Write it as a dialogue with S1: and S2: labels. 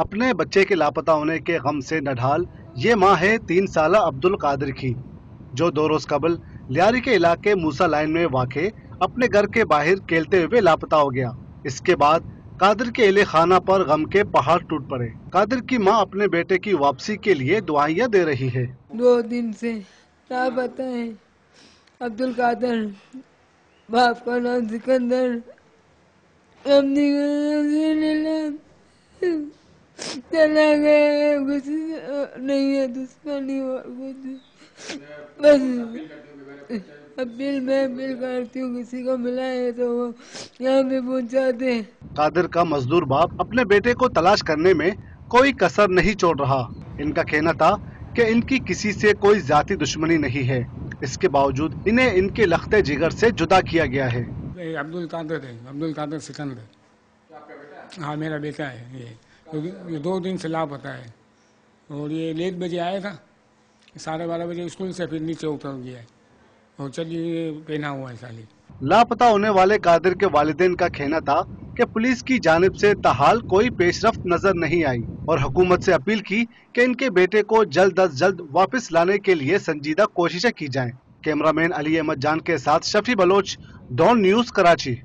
S1: अपने बच्चे के लापता होने के गम से नढाल ये माँ है 3 साला अब्दुल कादिर की, जो 2 रोज कबल लियारी के इलाके मूसा लाइन में वाक़े अपने घर के बाहर खेलते हुए लापता हो गया। इसके बाद कादिर के अहले खाना पर गम के पहाड़ टूट पड़े। कादिर की माँ अपने बेटे की वापसी के लिए दुआएं दे रही है।
S2: 2 दिन से लापता है अब्दुल कादिर, बाप का नाम सिकंदर, चला गया, कुछ नहीं है दुश्मनी और कुछ, बस अपील करती हूँ, किसी को मिला है तो वो यहाँ पे पहुँचा दे।
S1: कादिर का मजदूर बाप अपने बेटे को तलाश करने में कोई कसर नहीं छोड़ रहा। इनका कहना था कि इनकी किसी से कोई जाती दुश्मनी नहीं है, इसके बावजूद इन्हें इनके लख्ते जिगर से जुदा किया गया है।
S3: अब्दुल कादिर है, अब्दुल कादिर सिकंदर। हाँ, मेरा बेटा है ये 2 दिन से लापता है और ये लेट बजे आया था, 12:30 बजे स्कूल से फिर नीचे उतर गया है और चलिए पहना हुआ है साली।
S1: लापता होने वाले कादिर के वालिदैन का कहना था कि पुलिस की जानिब से ताहाल कोई पेशरफ्त नजर नहीं आई और हुकूमत से अपील की कि इनके बेटे को जल्द अज जल्द वापस लाने के लिए संजीदा कोशिशें की जाएं। कैमरामैन अली अहमद जान के साथ शफी बलोच, डॉन न्यूज, कराची।